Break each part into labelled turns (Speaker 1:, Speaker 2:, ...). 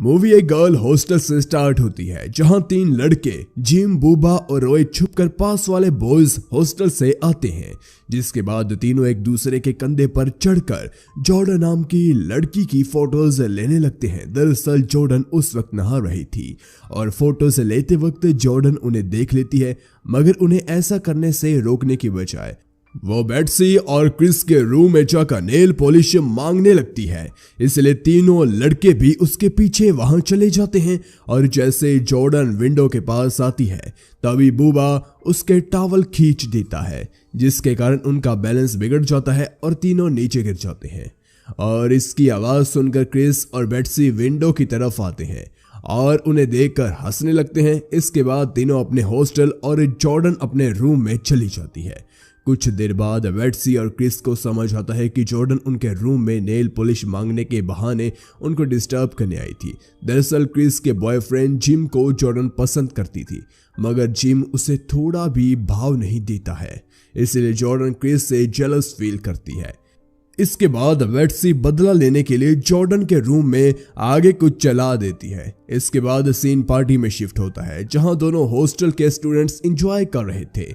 Speaker 1: Movie एक girl hostel से start होती है जहां तीन लड़के जिम, बूबा और रॉय छुपकर पास वाले बॉयज हॉस्टल से आते हैं, जिसके बाद तीनों एक दूसरे के कंधे पर चढ़कर जॉर्डन नाम की लड़की की फोटोज लेने लगते हैं। दरअसल जॉर्डन उस वक्त नहा रही थी और फोटोज लेते वक्त जॉर्डन उन्हें देख लेती है, मगर उन्हें ऐसा करने से रोकने की बजाय वो बेट्सी और क्रिस के रूम में जाकर नेल पॉलिश मांगने लगती है। इसलिए तीनों लड़के भी उसके पीछे वहां चले जाते हैं और जैसे जॉर्डन विंडो के पास आती है तभी बूबा उसके टॉवल खींच देता है, जिसके कारण उनका बैलेंस बिगड़ जाता है और तीनों नीचे गिर जाते हैं। और इसकी आवाज सुनकर क्रिस और बेट्सी विंडो की तरफ आते हैं और उन्हें देखकर हंसने लगते हैं। इसके बाद तीनों अपने हॉस्टल और जॉर्डन अपने रूम में चली जाती है। कुछ देर बाद बेट्सी और क्रिस को समझ आता है कि जॉर्डन उनके रूम में नेल पॉलिश मांगने के बहाने उनको डिस्टर्ब करने आई थी। दरअसल क्रिस के बॉयफ्रेंड जिम को जॉर्डन पसंद करती थी, मगर जिम उसे थोड़ा भी भाव नहीं देता है, इसलिए जॉर्डन क्रिस से जेलस फील करती है। इसके बाद बेट्सी बदला लेने के लिए जॉर्डन के रूम में आगे कुछ चला देती है। इसके बाद सीन पार्टी में शिफ्ट होता है जहां दोनों हॉस्टल के स्टूडेंट्स एंजॉय कर रहे थे।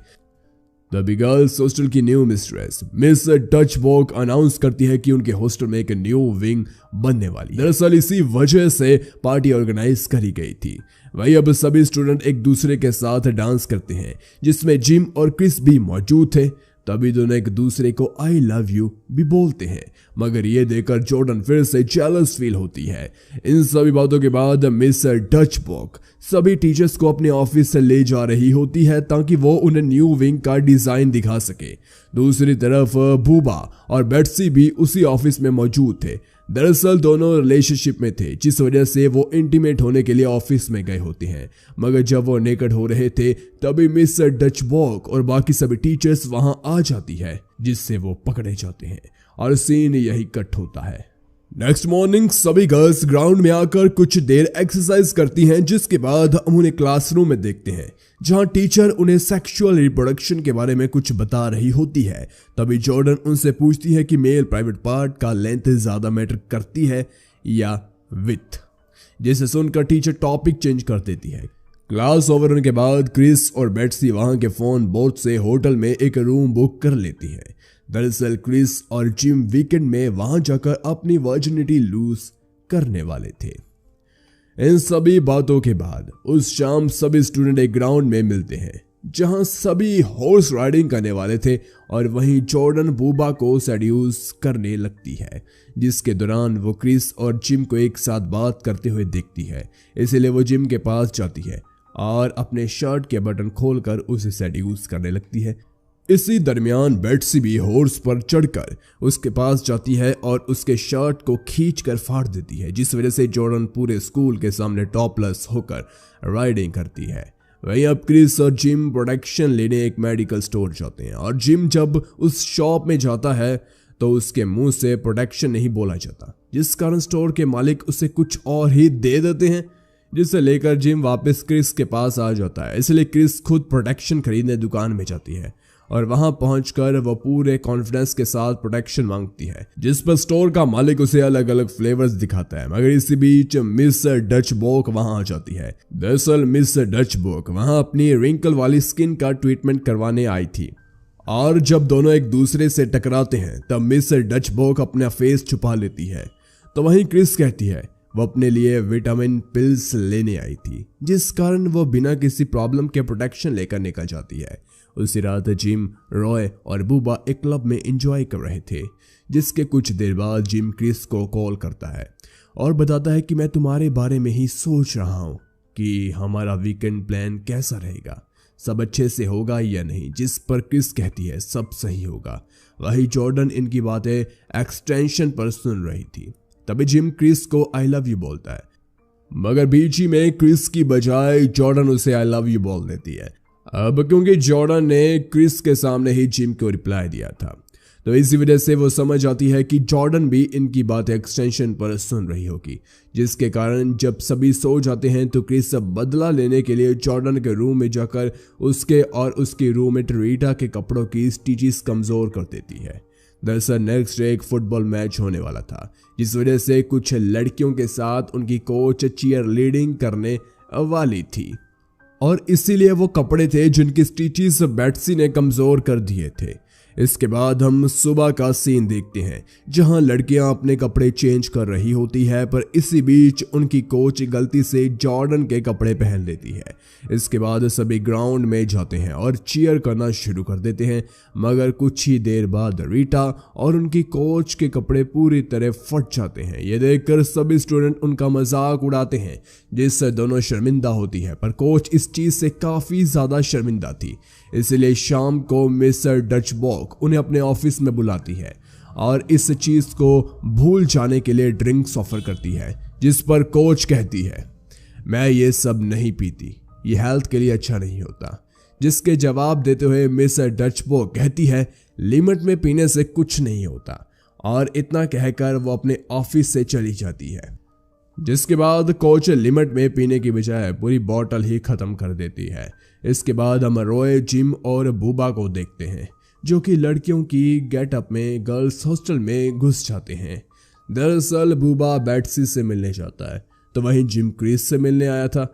Speaker 1: तभी गर्ल्स हॉस्टल की न्यू मिस्ट्रेस मिस डचबर्ग अनाउंस करती है कि उनके हॉस्टल में एक न्यू विंग बनने वाली है। दरअसल इसी वजह से पार्टी ऑर्गेनाइज करी गई थी। वही अब सभी स्टूडेंट एक दूसरे के साथ डांस करते हैं, जिसमें जिम और क्रिस भी मौजूद थे। तभी दोनों एक दूसरे को आई लव यू भी बोलते हैं, मगर ये देखकर जॉर्डन फिर से जेलस फील होती है। इन सभी बातों के बाद मिस डचबर्ग सभी टीचर्स को अपने ऑफिस से ले जा रही होती है ताकि वो उन्हें न्यू विंग का डिजाइन दिखा सके। दूसरी तरफ बूबा और बेट्सी भी उसी ऑफिस में मौजूद थे। दरअसल दोनों रिलेशनशिप में थे, जिस वजह से वो इंटीमेट होने के लिए ऑफिस में गए होते हैं। मगर जब वो नेकेड हो रहे थे तभी मिस डचबर्ग और बाकी सभी टीचर्स वहां आ जाती है, जिससे वो पकड़े जाते हैं और सीन यही कट होता है। नेक्स्ट मॉर्निंग सभी गर्ल्स ग्राउंड में आकर कुछ देर एक्सरसाइज करती हैं, जिसके बाद हम उन्हें क्लासरूम में देखते हैं जहां टीचर उन्हें सेक्सुअल रिप्रोडक्शन के बारे में कुछ बता रही होती है। तभी जॉर्डन उनसे पूछती है कि मेल प्राइवेट पार्ट का लेंथ ज्यादा मैटर करती है या विथ, जिसे सुनकर टीचर टॉपिक चेंज कर देती है। क्लास ओवर होने के बाद क्रिस और बेट्सी वहां के फोन बोर्ड से होटल में एक रूम बुक कर लेती है। दरअसल क्रिस और जिम वीकेंड में वहां जाकर अपनी वर्जिनिटी लूज करने वाले थे। इन सभी बातों के बाद उस शाम सभी स्टूडेंट एक ग्राउंड में मिलते हैं जहां सभी हॉर्स राइडिंग करने वाले थे और वहीं जॉर्डन बूबा को सेड्यूस करने लगती है, जिसके दौरान वो क्रिस और जिम को एक साथ बात करते हुए देखती है। इसलिए वो जिम के पास जाती है और अपने शर्ट के बटन खोलकर उसे सेड्यूस करने लगती है। इसी दरमियान बेट्सी भी हॉर्स पर चढ़कर उसके पास जाती है और उसके शर्ट को खींचकर फाड़ देती है, जिस वजह से जॉर्डन पूरे स्कूल के सामने टॉपलेस होकर राइडिंग करती है। वहीं अब क्रिस और जिम प्रोटेक्शन लेने एक मेडिकल स्टोर जाते हैं और जिम जब उस शॉप में जाता है तो उसके मुंह से प्रोटेक्शन नहीं बोला जाता, जिस कारण स्टोर के मालिक उसे कुछ और ही दे देते हैं, जिसे लेकर जिम वापस क्रिस के पास आ जाता है। इसलिए क्रिस खुद प्रोटेक्शन खरीदने दुकान में जाती है और वहां पहुंचकर वो पूरे कॉन्फिडेंस के साथ प्रोटेक्शन मांगती है, जिस पर स्टोर का मालिक उसे अलग अलग फ्लेवर्स दिखाता है। मगर इसी बीच मिस डचबर्ग वहां आ जाती है। दरअसल मिस डचबर्ग वहां अपनी रिंकल वाली स्किन का ट्रीटमेंट करवाने आई थी और जब दोनों एक दूसरे से टकराते हैं तब मिस डचबर्ग अपना फेस छुपा लेती है। तो वहीं क्रिस कहती है वो अपने लिए विटामिन पिल्स लेने आई थी, जिस कारण वो बिना किसी प्रॉब्लम के प्रोटेक्शन लेकर निकल जाती है। उसी रात जिम, रॉय और बूबा एक क्लब में एंजॉय कर रहे थे, जिसके कुछ देर बाद जिम क्रिस को कॉल करता है और बताता है कि मैं तुम्हारे बारे में ही सोच रहा हूँ कि हमारा वीकेंड प्लान कैसा रहेगा, सब अच्छे से होगा या नहीं, जिस पर क्रिस कहती है सब सही होगा। वही जॉर्डन इनकी बातें एक्सटेंशन पर सुन रही थी। तभी जिम क्रिस को आई लव यू बोलता है, मगर बीच ही में क्रिस की बजाय जॉर्डन उसे आई लव यू बोल देती है। अब क्योंकि जॉर्डन ने क्रिस के सामने ही जिम को रिप्लाई दिया था, तो इसी वजह से वो समझ आती है कि जॉर्डन भी इनकी बातें एक्सटेंशन पर सुन रही होगी, जिसके कारण जब सभी सो जाते हैं तो क्रिस बदला लेने के लिए जॉर्डन के रूम में जाकर उसके और उसकी रूममेट रीटा के कपड़ों की स्टिचेस कमजोर कर देती है। दरअसल नेक्स्ट डे एक फुटबॉल मैच होने वाला था, जिस वजह से कुछ लड़कियों के साथ उनकी कोच चीयर लीडिंग करने वाली थी और इसीलिए वो कपड़े थे जिनकी स्टिचेस बेट्सी ने कमजोर कर दिए थे। इसके बाद हम सुबह का सीन देखते हैं जहां लड़कियां अपने कपड़े चेंज कर रही होती है, पर इसी बीच उनकी कोच गलती से जॉर्डन के कपड़े पहन लेती है। इसके बाद सभी ग्राउंड में जाते हैं और चीयर करना शुरू कर देते हैं, मगर कुछ ही देर बाद रीटा और उनकी कोच के कपड़े पूरी तरह फट जाते हैं। ये देखकर सभी स्टूडेंट उनका मजाक उड़ाते हैं, जिससे दोनों शर्मिंदा होती है, पर कोच इस चीज से काफी ज्यादा शर्मिंदा थी। इसलिए शाम को मिस्टर डचबॉक उन्हें अपने ऑफिस में बुलाती है और इस चीज को भूल जाने के लिए ड्रिंक्स ऑफर करती है, जिस पर कोच कहती है, मैं ये सब नहीं पीती, ये हेल्थ के लिए अच्छा नहीं होता। जिसके जवाब देते हुए मिस्टर डचबॉक कहती है, लिमिट में पीने से कुछ नहीं होता, और इतना कहकर वो अपने ऑफिस से चली जाती है। जिसके बाद कोच लिमिट में पीने की बजाय पूरी बोतल ही खत्म कर देती है। इसके बाद हम रॉय, जिम और बूबा को देखते हैं, जो कि लड़कियों की गेटअप में गर्ल्स हॉस्टल में घुस जाते हैं। दरअसल बूबा बेट्सी से मिलने जाता है, तो वहीं जिम क्रिस से मिलने आया था,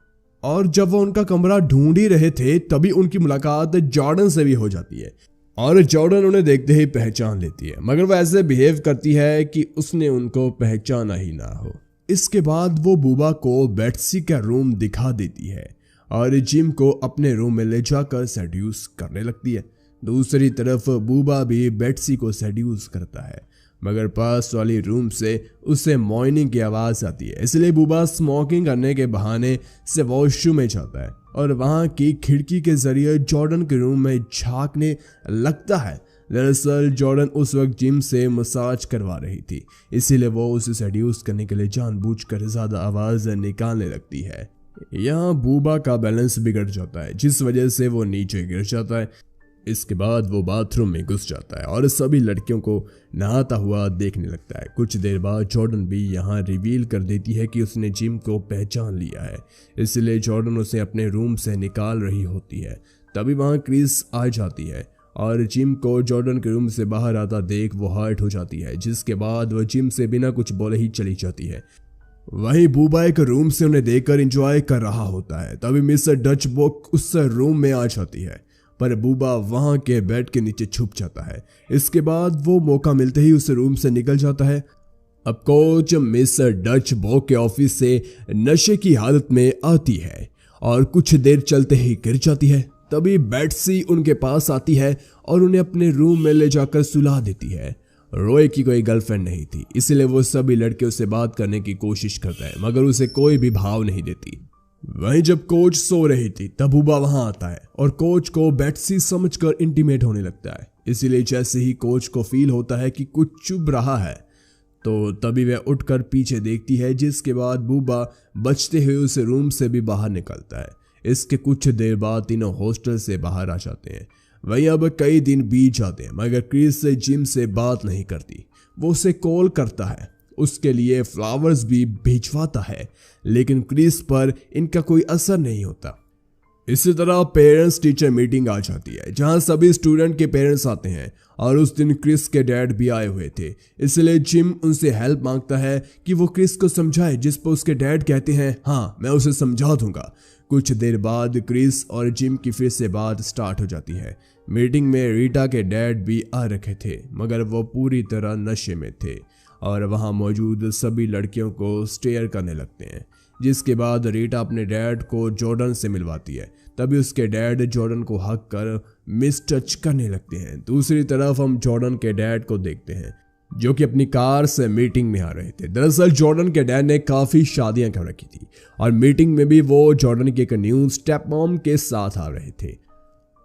Speaker 1: और जब वो उनका कमरा ढूंढ ही रहे थे तभी उनकी मुलाकात जॉर्डन से भी हो जाती है, और जॉर्डन उन्हें देखते ही पहचान लेती है, मगर वो ऐसे बिहेव करती है कि उसने उनको पहचाना ही ना हो। इसके बाद वो बूबा को बेट्सी का रूम दिखा देती है और जिम को अपने रूम में ले जाकर सेड्यूस करने लगती है। दूसरी तरफ बूबा भी बेट्सी को सेड्यूस करता है, मगर पास वाली रूम से उसे मॉर्निंग की आवाज आती है। इसलिए बूबा स्मोकिंग करने के बहाने से वॉशरूम में जाता है और वहां की खिड़की के जरिए जॉर्डन के रूम में झांकने लगता है। दरअसल जॉर्डन उस वक्त जिम से मसाज करवा रही थी, इसीलिए वो उसे सेड्यूस करने के लिए जानबूझकर ज्यादा आवाज निकालने लगती है। यहाँ बूबा का बैलेंस बिगड़ जाता है, जिस वजह से वो नीचे गिर जाता है। इसके बाद वो बाथरूम में घुस जाता है और सभी लड़कियों को नहाता हुआ देखने लगता है। कुछ देर बाद जॉर्डन भी यहाँ रिवील कर देती है कि उसने जिम को पहचान लिया है, इसलिए जॉर्डन उसे अपने रूम से निकाल रही होती है। तभी वहाँ क्रिस आ जाती है और जिम को जॉर्डन के रूम से बाहर आता देख वो हर्ट हो जाती है, जिसके बाद वो जिम से बिना कुछ बोले ही चली जाती है। वहीं बूबा एक रूम से उन्हें देखकर एंजॉय कर रहा होता है। तभी मिस्टर डचबॉक उस रूम में आ जाती है, पर बूबा वहां के बेड के नीचे छुप जाता है। इसके बाद वो मौका मिलते ही उस रूम से निकल जाता है। अब कोच मिस्टर डचबॉक के ऑफिस से नशे की हालत में आती है और कुछ देर चलते ही गिर जाती है। तभी बेट्सी उनके पास आती है और उन्हें अपने रूम में ले जाकर सुला देती है। रॉय की कोई गर्लफ्रेंड नहीं थी, इसलिए वो सभी लड़कियों से बात करने की कोशिश करता है, मगर उसे कोई भी भाव नहीं देती। वहीं जब कोच सो रही थी तब बूबा वहां आता है और कोच को बेट्सी समझकर इंटीमेट होने लगता है। इसीलिए जैसे ही कोच को फील होता है कि कुछ चुभ रहा है, तो तभी वह उठकर पीछे देखती है, जिसके बाद बूबा बचते हुए उस रूम से भी बाहर निकलता है। इसके कुछ देर बाद तीनों हॉस्टल से बाहर आ जाते हैं। वहीं अब कई दिन बीत जाते हैं, मगर क्रिस से जिम से बात नहीं करती। वो उसे कॉल करता है, उसके लिए फ्लावर्स भी भिजवाता है, लेकिन क्रिस पर इनका कोई असर नहीं होता। इसी तरह पेरेंट्स टीचर मीटिंग आ जाती है, जहां सभी स्टूडेंट के पेरेंट्स आते हैं और उस दिन क्रिस के डैड भी आए हुए थे। इसलिए जिम उनसे हेल्प मांगता है कि वो क्रिस को समझाए, जिस पर उसके डैड कहते हैं, हाँ मैं उसे समझा दूंगा। कुछ देर बाद क्रिस और जिम की फिर से बात स्टार्ट हो जाती है। मीटिंग में रीटा के डैड भी आ रखे थे, मगर वो पूरी तरह नशे में थे और वहां मौजूद सभी लड़कियों को स्टेयर करने लगते हैं। जिसके बाद रीटा अपने डैड को जॉर्डन से मिलवाती है। तभी उसके डैड जॉर्डन को हक कर मिस टच करने लगते हैं। दूसरी तरफ हम जॉर्डन के डैड को देखते हैं, जो कि अपनी कार से मीटिंग में आ रहे थे। दरअसल जॉर्डन के डैड ने काफी शादियां कर रखी थी और मीटिंग में भी वो जॉर्डन की एक न्यू स्टेप मॉम के साथ आ रहे थे।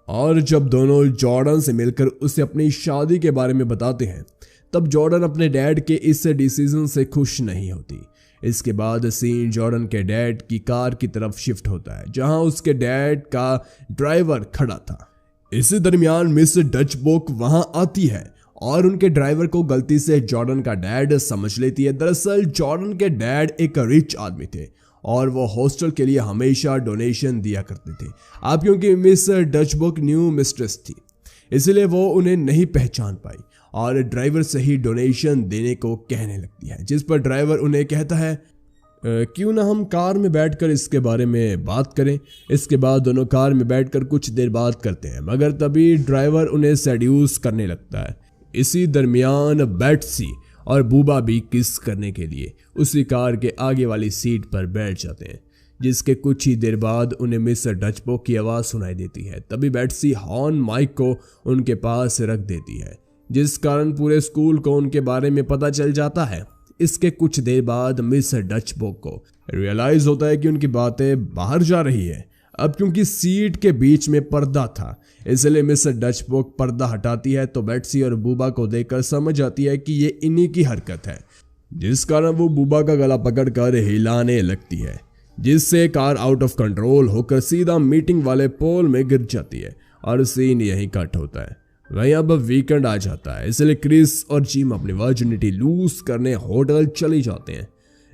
Speaker 1: और जब दोनों जॉर्डन से मिलकर उसे अपनी शादी के बारे में बताते हैं, तब जॉर्डन अपने डैड के इस डिसीजन से खुश नहीं होती। इसके बाद सीन जॉर्डन के डैड की कार की तरफ शिफ्ट होता है, जहां उसके डैड का ड्राइवर खड़ा था। इसी दरमियान मिस डचबॉक वहां आती है और उनके ड्राइवर को गलती से जॉर्डन का डैड समझ लेती है। दरअसल जॉर्डन के डैड एक रिच आदमी थे और वो हॉस्टल के लिए हमेशा डोनेशन दिया करते थे। अब क्योंकि मिस डचबॉक न्यू मिस्ट्रेस थी, इसलिए वो उन्हें नहीं पहचान पाई और ड्राइवर से ही डोनेशन देने को कहने लगती है, जिस पर ड्राइवर उन्हें कहता है क्यों ना हम कार में बैठकर इसके बारे में बात करें। इसके बाद दोनों कार में बैठकर कुछ देर बात करते हैं, मगर तभी ड्राइवर उन्हें सेड्यूस करने लगता है। इसी दरमियान बेट्सी और बूबा भी किस करने के लिए उसी कार के आगे वाली सीट पर बैठ जाते हैं, जिसके कुछ ही देर बाद उन्हें मिस्टर डचबॉक की आवाज़ सुनाई देती है। तभी बेट्सी हॉर्न माइक को उनके पास रख देती है, जिस कारण पूरे स्कूल को उनके बारे में पता चल जाता है। इसके कुछ देर बाद मिस्टर डचबॉक को रियलाइज होता है कि उनकी बातें बाहर जा रही है। अब क्योंकि सीट के बीच में पर्दा था, इसलिए मिस्टर डचबॉक पर्दा हटाती है तो बेट्सी और बूबा को देखकर समझ आती है कि ये इन्हीं की हरकत है, जिस कारण वो बूबा का गला पकड़कर हिलाने लगती है, जिससे कार आउट ऑफ कंट्रोल होकर सीधा मीटिंग वाले पोल में गिर जाती है और सीन यहीं कट होता है। वहीं अब वीकेंड आ जाता है, इसलिए क्रिस और जिम अपनी वर्जिनिटी लूज करने होटल चले जाते हैं,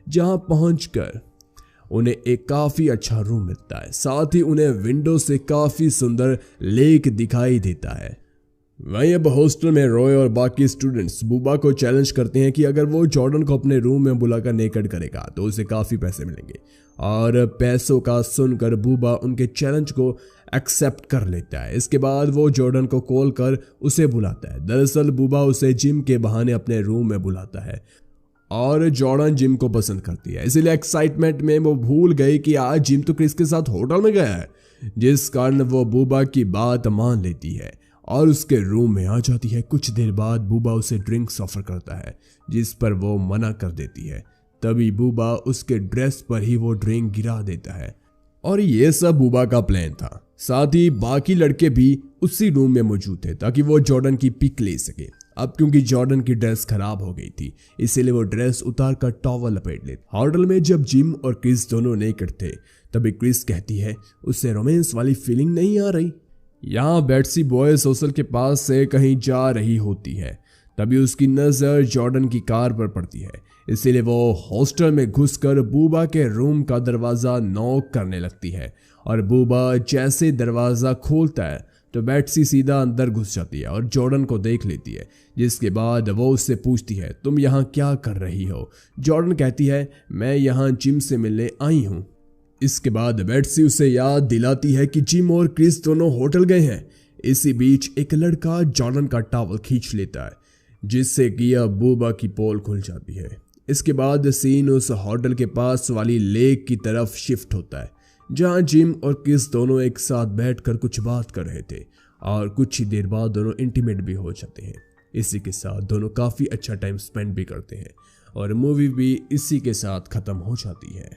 Speaker 1: जहां पहुंचकर उन्हें एक काफी अच्छा रूम मिलता है। साथ ही उन्हें विंडो से काफी सुंदर लेक दिखाई देता है। वहीं अब हॉस्टल में रॉय और बाकी स्टूडेंट्स बूबा को चैलेंज करते हैं कि अगर वो जॉर्डन को अपने रूम में बुलाकर नेकेड करेगा तो उसे काफी पैसे मिलेंगे, और पैसों का सुनकर बूबा उनके चैलेंज को एक्सेप्ट कर लेता है। इसके बाद वो जॉर्डन को कॉल कर उसे बुलाता है। दरअसल बूबा उसे जिम के बहाने अपने रूम में बुलाता है और जॉर्डन जिम को पसंद करती है, इसीलिए एक्साइटमेंट में वो भूल गई कि आज जिम तो क्रिस के साथ होटल में गया है, जिस कारण वो बूबा की बात मान लेती है और उसके रूम में आ जाती है। कुछ देर बाद बूबा उसे ड्रिंक्स ऑफर करता है, जिस पर वो मना कर देती है। तभी बूबा उसके ड्रेस पर ही वो ड्रिंक गिरा देता है और ये सब बूबा का प्लान था। साथ ही बाकी लड़के भी उसी रूम में मौजूद थे ताकि वो जॉर्डन की पिक ले सके। अब क्योंकि जॉर्डन की ड्रेस खराब हो गई थी, इसीलिए वो ड्रेस उतार कर टॉवल लपेट लेते। होटल में जब जिम और क्रिस दोनों नेकेड थे, तभी क्रिस कहती है उससे रोमांस वाली फीलिंग नहीं आ रही। यहाँ बेट्सी बॉयज हॉस्टल के पास से कहीं जा रही होती है, तभी उसकी नजर जॉर्डन की कार पर पड़ती है, इसीलिए वो हॉस्टल में घुसकर बूबा के रूम का दरवाजा नॉक करने लगती है। और बूबा जैसे दरवाजा खोलता है तो बेट्सी सीधा अंदर घुस जाती है और जॉर्डन को देख लेती है, जिसके बाद वो उससे पूछती है तुम यहाँ क्या कर रही हो। जॉर्डन कहती है मैं यहाँ जिम से मिलने आई हूँ। इसके बाद बेट्सी उसे याद दिलाती है कि जिम और क्रिस दोनों होटल गए हैं। इसी बीच एक लड़का जॉर्डन का टॉवल खींच लेता है, जिससे कि अब बूबा की पोल खुल जाती है। इसके बाद सीन उस होटल के पास वाली लेक की तरफ शिफ्ट होता है, जहां जिम और क्रिस दोनों एक साथ बैठकर कुछ बात कर रहे थे और कुछ ही देर बाद दोनों इंटीमेट भी हो जाते हैं। इसी के साथ दोनों काफ़ी अच्छा टाइम स्पेंड भी करते हैं और मूवी भी इसी के साथ ख़त्म हो जाती है।